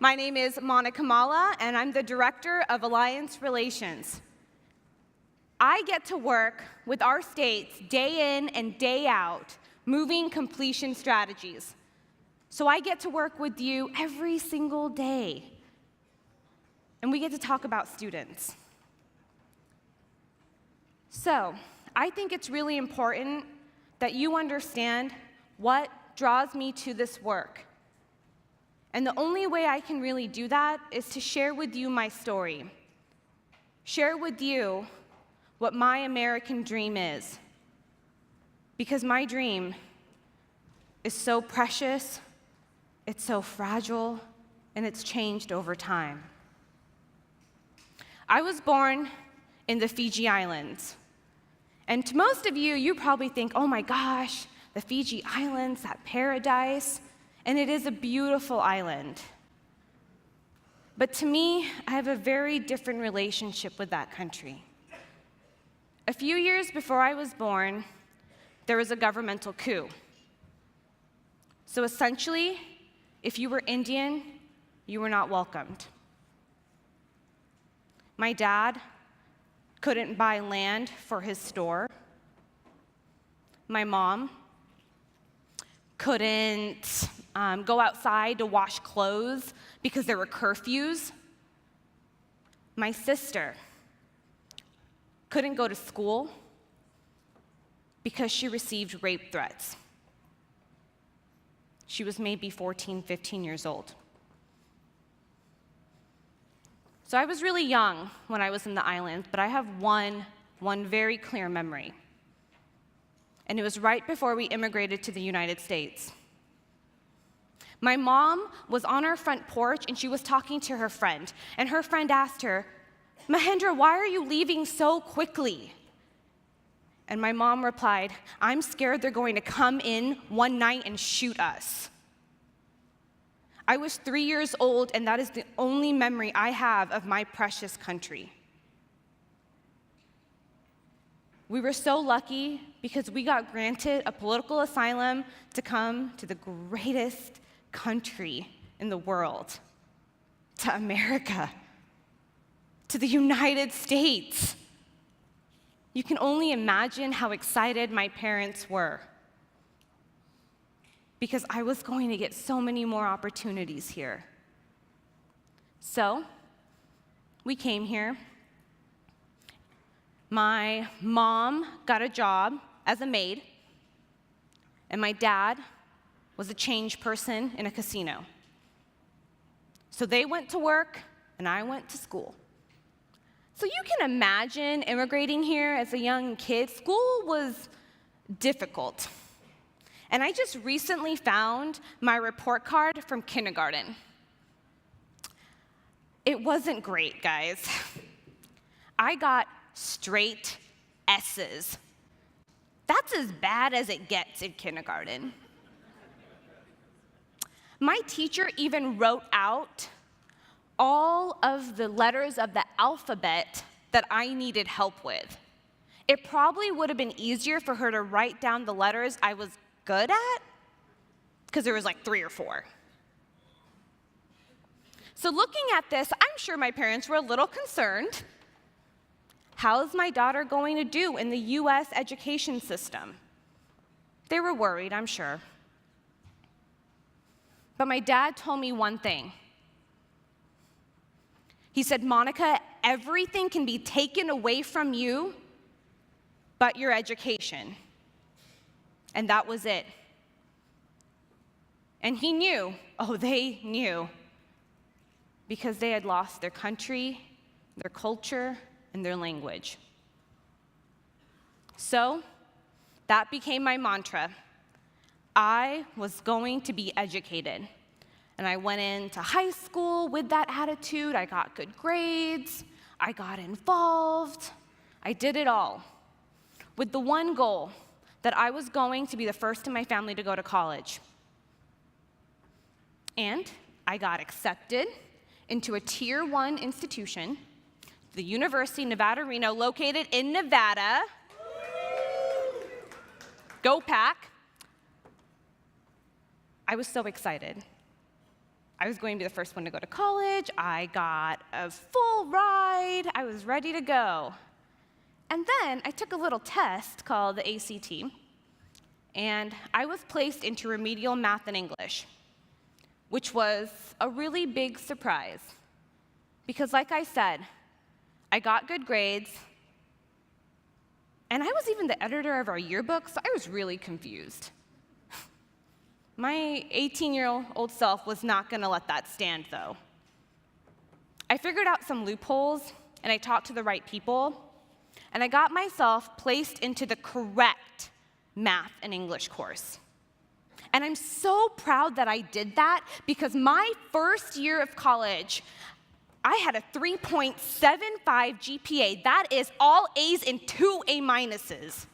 My name is Monika Mala, and I'm the Director of Alliance Relations. I get to work with our states day in and day out, moving completion strategies. So I get to work with you every single day, and we get to talk about students. So I think it's really important that you understand what draws me to this work. And the only way I can really do that is to share with you my story. Share with you what my American dream is. Because my dream is so precious, it's so fragile, and it's changed over time. I was born in the Fiji Islands. And to most of you, you probably think, oh my gosh, the Fiji Islands, that paradise. And it is a beautiful island. But to me, I have a very different relationship with that country. A few years before I was born, there was a governmental coup. So essentially, if you were Indian, you were not welcomed. My dad couldn't buy land for his store. My mom couldn't go outside to wash clothes because there were curfews. My sister couldn't go to school because she received rape threats. She was maybe 14, 15 years old. So I was really young when I was in the islands, but I have one very clear memory. And it was right before we immigrated to the United States. My mom was on our front porch, and she was talking to her friend. And her friend asked her, "Mahendra, why are you leaving so quickly?" And my mom replied, "I'm scared they're going to come in one night and shoot us." I was 3 years old, and that is the only memory I have of my precious country. We were so lucky because we got granted a political asylum to come to the greatest country in the world, to America, to the United States. You can only imagine how excited my parents were because I was going to get so many more opportunities here. So we came here. My mom got a job as a maid, and my dad was a change person in a casino. So they went to work, and I went to school. So you can imagine immigrating here as a young kid. School was difficult. And I just recently found my report card from kindergarten. It wasn't great, guys. I got straight S's. That's as bad as it gets in kindergarten. My teacher even wrote out all of the letters of the alphabet that I needed help with. It probably would have been easier for her to write down the letters I was good at, because there was like 3 or 4. So looking at this, I'm sure my parents were a little concerned. How's my daughter going to do in the US education system? They were worried, I'm sure. But my dad told me one thing. He said, "Monika, everything can be taken away from you but your education." And that was it. And he knew, oh, they knew, because they had lost their country, their culture, and their language. So that became my mantra. I was going to be educated. And I went into high school with that attitude. I got good grades. I got involved. I did it all with the one goal that I was going to be the first in my family to go to college. And I got accepted into a Tier 1 institution, the University of Nevada, Reno, located in Nevada. Go Pack. I was so excited. I was going to be the first one to go to college. I got a full ride. I was ready to go. And then I took a little test called the ACT, and I was placed into remedial math and English, which was a really big surprise. Because like I said, I got good grades, and I was even the editor of our yearbook, so I was really confused. My 18-year-old self was not going to let that stand, though. I figured out some loopholes, and I talked to the right people, and I got myself placed into the correct math and English course. And I'm so proud that I did that, because my first year of college, I had a 3.75 GPA. That is all A's and 2 A minuses.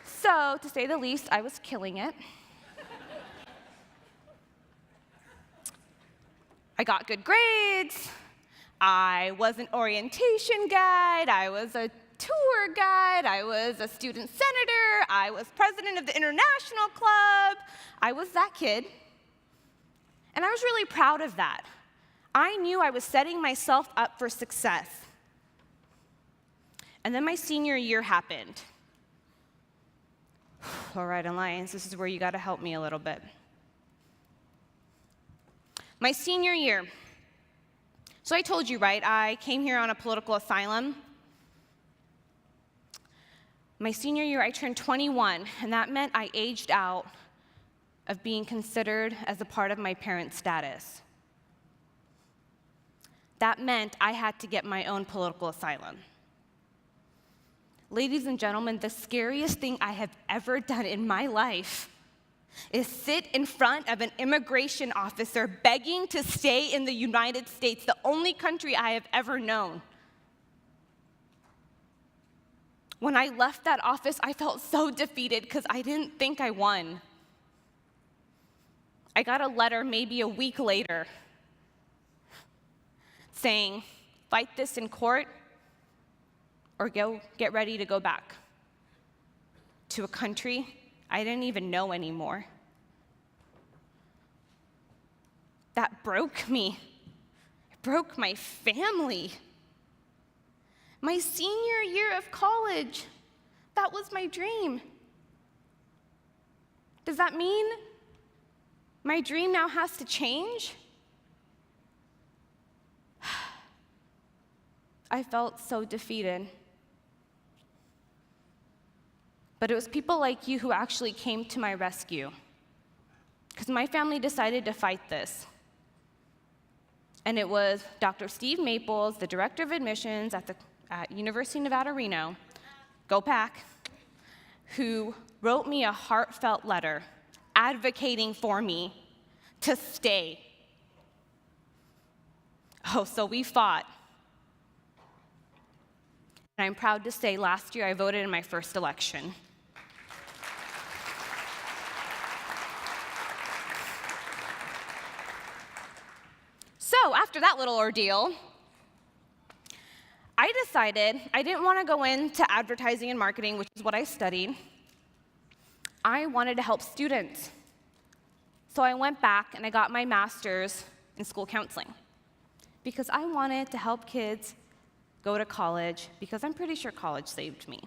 So, to say the least, I was killing it. I got good grades. I was an orientation guide. I was a tour guide. I was a student senator. I was president of the international club. I was that kid. And I was really proud of that. I knew I was setting myself up for success. And then my senior year happened. All right, Alliance, this is where you got to help me a little bit. My senior year. So I told you, right? I came here on a political asylum. My senior year, I turned 21, and that meant I aged out of being considered as a part of my parents' status. That meant I had to get my own political asylum. Ladies and gentlemen, the scariest thing I have ever done in my life is sit in front of an immigration officer begging to stay in the United States, the only country I have ever known. When I left that office, I felt so defeated because I didn't think I won. I got a letter maybe a week later saying, fight this in court or get ready to go back to a country I didn't even know anymore. That broke me. It broke my family. My senior year of college, that was my dream. Does that mean my dream now has to change? I felt so defeated. But it was people like you who actually came to my rescue, because my family decided to fight this. And it was Dr. Steve Maples, the director of admissions at University of Nevada, Reno, go Pack, who wrote me a heartfelt letter advocating for me to stay. Oh, so we fought. And I'm proud to say last year I voted in my first election. So after that little ordeal, I decided I didn't want to go into advertising and marketing, which is what I studied. I wanted to help students. So I went back and I got my master's in school counseling because I wanted to help kids go to college, because I'm pretty sure college saved me.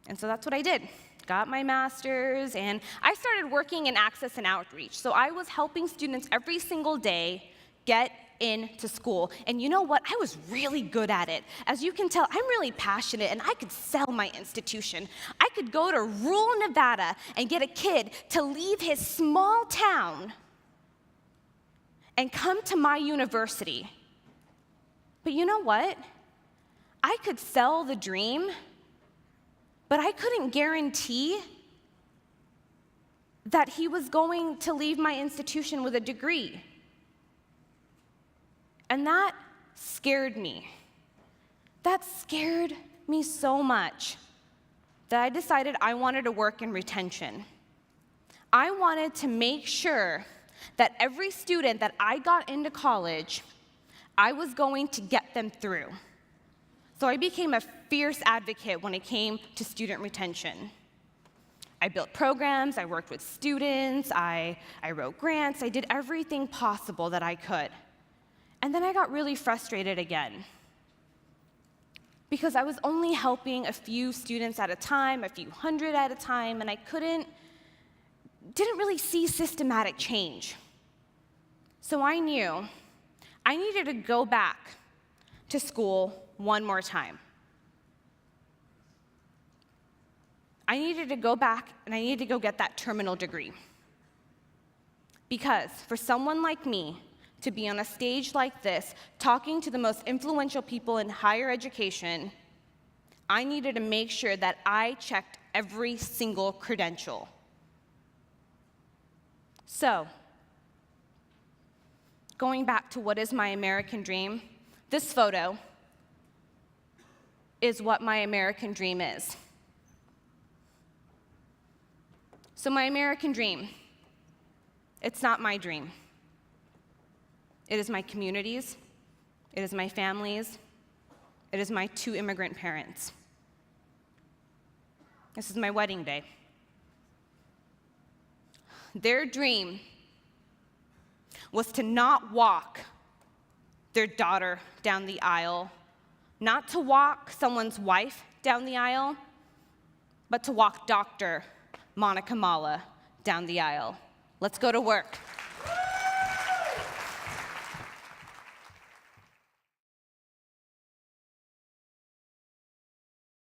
And so that's what I did. Got my master's, and I started working in access and outreach. So I was helping students every single day get into school. And you know what? I was really good at it. As you can tell, I'm really passionate, and I could sell my institution. I could go to rural Nevada and get a kid to leave his small town and come to my university. But you know what? I could sell the dream, but I couldn't guarantee that he was going to leave my institution with a degree. And that scared me. That scared me so much that I decided I wanted to work in retention. I wanted to make sure that every student that I got into college, I was going to get them through. So I became a fierce advocate when it came to student retention. I built programs, I worked with students, I wrote grants, I did everything possible that I could. And then I got really frustrated again, because I was only helping a few students at a time, a few hundred at a time, and I didn't really see systematic change. So I knew I needed to go back to school one more time. I needed to go back and I needed to go get that terminal degree. Because for someone like me to be on a stage like this, talking to the most influential people in higher education, I needed to make sure that I checked every single credential. So, going back to what is my American dream, this photo is what my American dream is. So my American dream, it's not my dream. It is my community's, it is my family's, it is my 2 immigrant parents. This is my wedding day. Their dream was to not walk their daughter down the aisle, not to walk someone's wife down the aisle, but to walk Dr. Monika Mala down the aisle. Let's go to work.